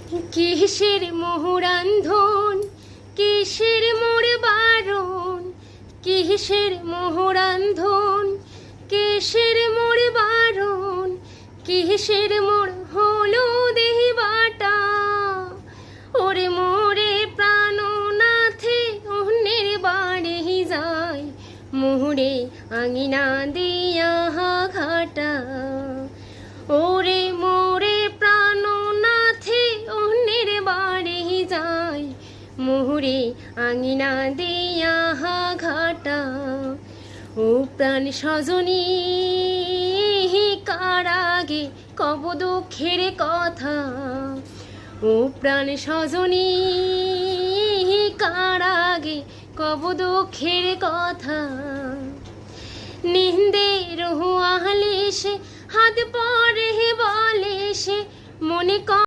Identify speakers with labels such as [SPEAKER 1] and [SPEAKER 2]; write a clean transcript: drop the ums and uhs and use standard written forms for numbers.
[SPEAKER 1] কিসের মোহরান্ধন, কিসের মোর বারণ, কিসের মোহরান্ধন, কিসের মোর বারণ, কিসের মোর হলো দেহি বাটা। ওরে মোরে প্রাণনাথে অন্যের বাড়ি যায়, মোহরে আঙিনা দিয়া ঘাটা। ওরে মোরে প্রাণনাথে অন্যের বাড়ি যায়, মোহরে আঙিনা দিয়া ঘাটা। ও প্রাণ সজনী কারাগে কব দুঃখের কথা, ও প্রাণ সজনী কারাগে কব দুঃখের কথা। নিন্দে রহু আহলে সে হাত পরে বলে সে মনে